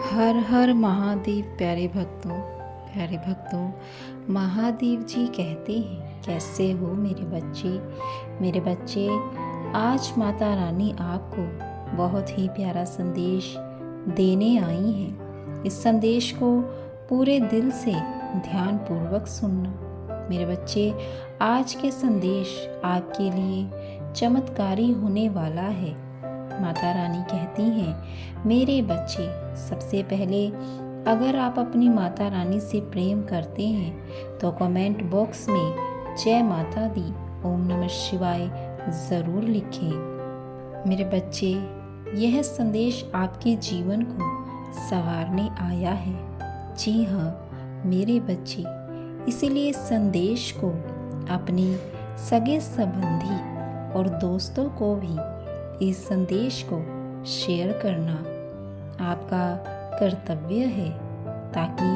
हर हर महादेव। प्यारे भक्तों, महादेव जी कहते हैं, कैसे हो मेरे बच्चे। आज माता रानी आपको बहुत ही प्यारा संदेश देने आई हैं। इस संदेश को पूरे दिल से ध्यान पूर्वक सुनना मेरे बच्चे। आज के संदेश आपके लिए चमत्कारी होने वाला है। माता रानी कहती हैं, मेरे बच्चे, सबसे पहले अगर आप अपनी माता रानी से प्रेम करते हैं तो कमेंट बॉक्स में जय माता दी, ओम नमः शिवाय ज़रूर लिखें। मेरे बच्चे, यह संदेश आपके जीवन को संवारने आया है। जी हाँ मेरे बच्चे, इसीलिए संदेश को अपनी सगे संबंधी और दोस्तों को भी इस संदेश को शेयर करना आपका कर्तव्य है, ताकि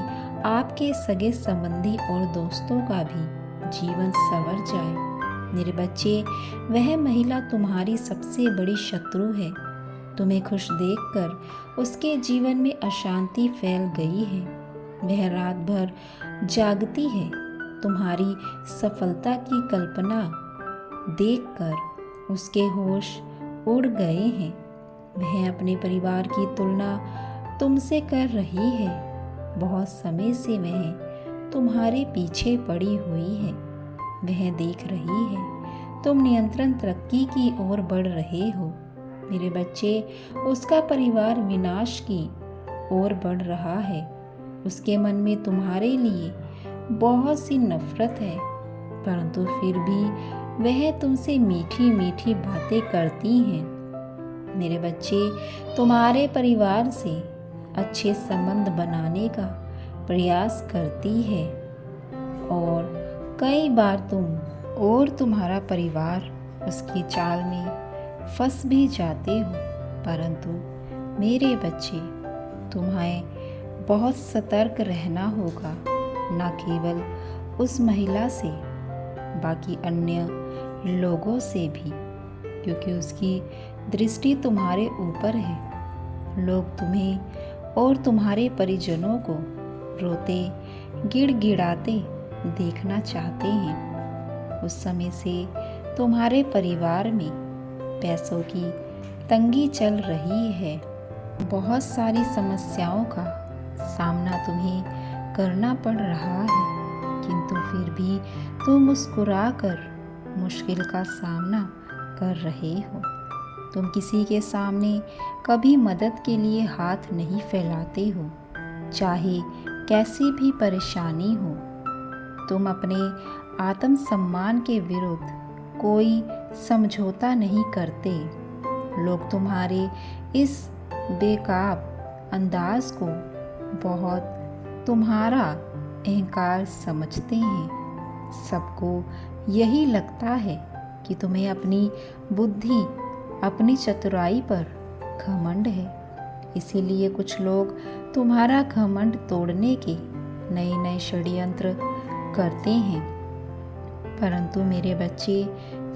आपके सगे संबंधी और दोस्तों का भी जीवन संवर जाए। मेरे बच्चे, वह महिला तुम्हारी सबसे बड़ी शत्रु है। तुम्हें खुश देखकर उसके जीवन में अशांति फैल गई है। वह रात भर जागती है। तुम्हारी सफलता की कल्पना देखकर उसके होश उड़ गए हैं। वह अपने परिवार की तुलना तुमसे कर रही है। बहुत समय से वह तुम्हारे पीछे पड़ी हुई है। वह देख रही है तुम नियंत्रण तरक्की की ओर बढ़ रहे हो। मेरे बच्चे, उसका परिवार विनाश की ओर बढ़ रहा है। उसके मन में तुम्हारे लिए बहुत सी नफरत है, परंतु फिर भी वह तुमसे मीठी मीठी बातें करती हैं। मेरे बच्चे, तुम्हारे परिवार से अच्छे संबंध बनाने का प्रयास करती है और कई बार तुम और तुम्हारा परिवार उसकी चाल में फंस भी जाते हो। परंतु मेरे बच्चे, तुम्हें बहुत सतर्क रहना होगा, न केवल उस महिला से, बाकी अन्य लोगों से भी, क्योंकि उसकी दृष्टि तुम्हारे ऊपर है। लोग तुम्हें और तुम्हारे परिजनों को रोते गिड़गिड़ाते देखना चाहते हैं। उस समय से तुम्हारे परिवार में पैसों की तंगी चल रही है। बहुत सारी समस्याओं का सामना तुम्हें करना पड़ रहा है, किंतु फिर भी तुम मुस्कुराकर मुश्किल का सामना कर रहे हो। तुम किसी के सामने कभी मदद के लिए हाथ नहीं फैलाते हो, चाहे कैसी भी परेशानी हो। तुम अपने आत्मसम्मान के विरुद्ध कोई समझौता नहीं करते। लोग तुम्हारे इस बेकाब अंदाज को बहुत तुम्हारा अहंकार समझते हैं। सबको यही लगता है कि तुम्हें अपनी बुद्धि, अपनी चतुराई पर घमंड है। इसीलिए कुछ लोग तुम्हारा घमंड तोड़ने के नए नए षड्यंत्र करते हैं, परंतु मेरे बच्चे,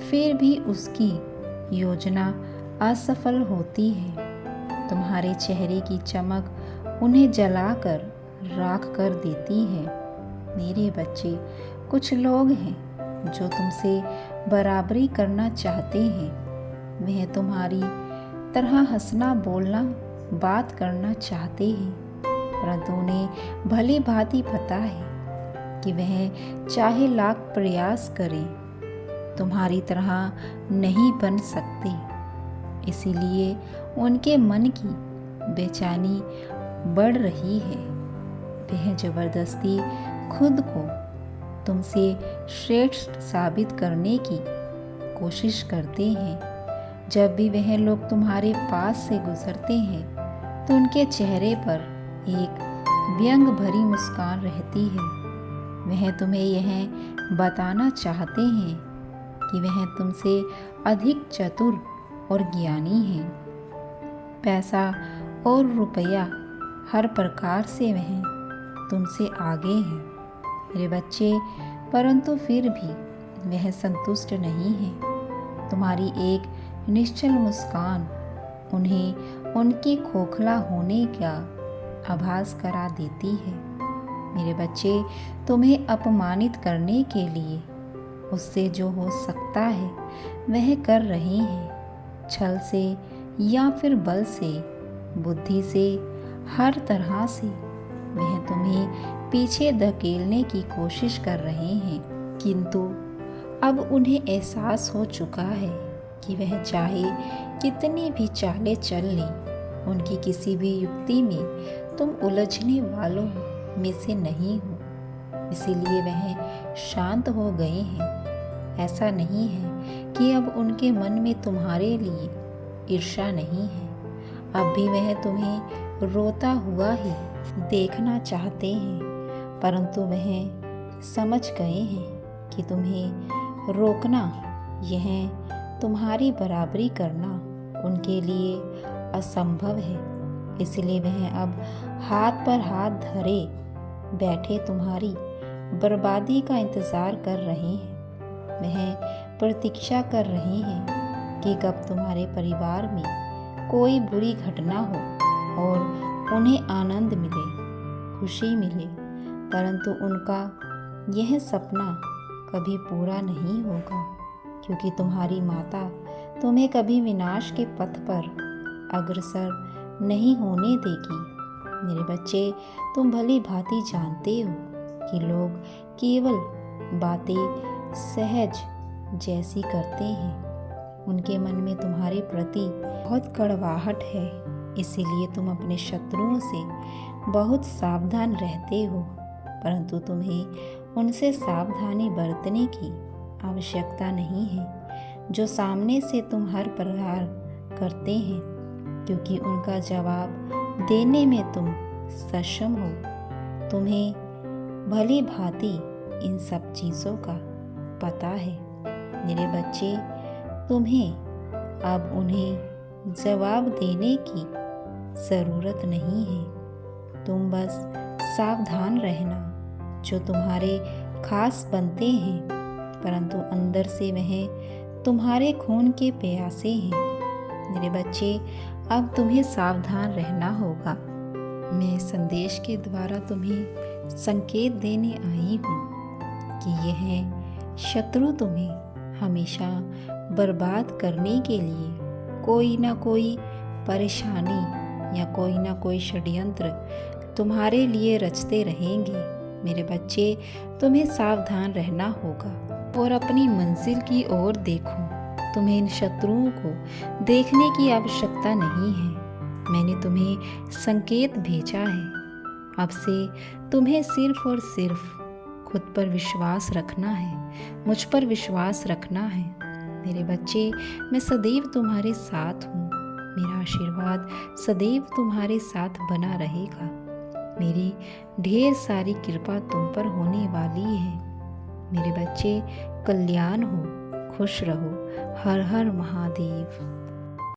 फिर भी उसकी योजना असफल होती है। तुम्हारे चेहरे की चमक उन्हें जलाकर राख कर देती है। मेरे बच्चे, कुछ लोग हैं जो तुमसे बराबरी करना चाहते हैं। वह तुम्हारी तरह हंसना, बोलना, बात करना चाहते हैं, परंतु उन्हें भली भांति पता है कि वह चाहे लाख प्रयास करें, तुम्हारी तरह नहीं बन सकते। इसीलिए उनके मन की बेचैनी बढ़ रही है। वह जबरदस्ती खुद को तुमसे श्रेष्ठ साबित करने की कोशिश करते हैं। जब भी वह लोग तुम्हारे पास से गुजरते हैं तो उनके चेहरे पर एक व्यंग भरी मुस्कान रहती है। वह तुम्हें यह बताना चाहते हैं कि वह तुमसे अधिक चतुर और ज्ञानी हैं। पैसा और रुपया हर प्रकार से वह तुमसे आगे हैं मेरे बच्चे, परंतु फिर भी वह संतुष्ट नहीं है। तुम्हारी एक निश्चल मुस्कान उन्हें उनके खोखला होने का आभास करा देती है। मेरे बच्चे, तुम्हें अपमानित करने के लिए उससे जो हो सकता है वह कर रही हैं। छल से या फिर बल से, बुद्धि से, हर तरह से वह तुम्हें पीछे धकेलने की कोशिश कर रहे हैं। किंतु अब उन्हें एहसास हो चुका है कि वह चाहे कितनी भी चालें चल लें, उनकी किसी भी युक्ति में तुम उलझने वालों में से नहीं हो। इसीलिए वह शांत हो गए हैं। ऐसा नहीं है कि अब उनके मन में तुम्हारे लिए ईर्ष्या नहीं है। अब भी वह तुम्हें रोता हुआ ही देखना चाहते हैं, परंतु वह समझ गए हैं कि तुम्हें रोकना, यह तुम्हारी बराबरी करना उनके लिए असंभव है। इसलिए वह अब हाथ पर हाथ धरे बैठे तुम्हारी बर्बादी का इंतज़ार कर रहे हैं। वह प्रतीक्षा कर रहे हैं कि कब तुम्हारे परिवार में कोई बुरी घटना हो और उन्हें आनंद मिले, खुशी मिले, परंतु उनका यह सपना कभी पूरा नहीं होगा, क्योंकि तुम्हारी माता तुम्हें कभी विनाश के पथ पर अग्रसर नहीं होने देगी। मेरे बच्चे, तुम भली भांति जानते हो कि लोग केवल बातें सहज जैसी करते हैं। उनके मन में तुम्हारे प्रति बहुत कड़वाहट है, इसीलिए तुम अपने शत्रुओं से बहुत सावधान रहते हो, परंतु तुम्हें उनसे सावधानी बरतने की आवश्यकता नहीं है जो सामने से तुम हर प्रहार करते हैं, क्योंकि उनका जवाब देने में तुम सक्षम हो। तुम्हें भली भांति इन सब चीज़ों का पता है। मेरे बच्चे, तुम्हें अब उन्हें जवाब देने की ज़रूरत नहीं है। तुम बस सावधान रहना। जो तुम्हारे खास बनते हैं, परंतु अंदर से वह तुम्हारे खून के प्यासे हैं। मेरे बच्चे, अब तुम्हें सावधान रहना होगा। मैं संदेश के द्वारा तुम्हें संकेत देने आई हूँ कि यह शत्रु तुम्हें हमेशा बर्बाद करने के लिए कोई ना कोई परेशानी या कोई ना कोई षड्यंत्र तुम्हारे लिए रचते रहेंगे। मेरे बच्चे, तुम्हें सावधान रहना होगा और अपनी मंजिल की ओर देखो। तुम्हें इन शत्रुओं को देखने की आवश्यकता नहीं है। मैंने तुम्हें संकेत भेजा है। अब से तुम्हें सिर्फ और सिर्फ खुद पर विश्वास रखना है, मुझ पर विश्वास रखना है। मेरे बच्चे, मैं सदैव तुम्हारे साथ हूँ। मेरा आशीर्वाद सदैव तुम्हारे साथ बना रहेगा। मेरी ढेर सारी कृपा तुम पर होने वाली है। मेरे बच्चे, कल्याण हो, खुश रहो। हर हर महादेव।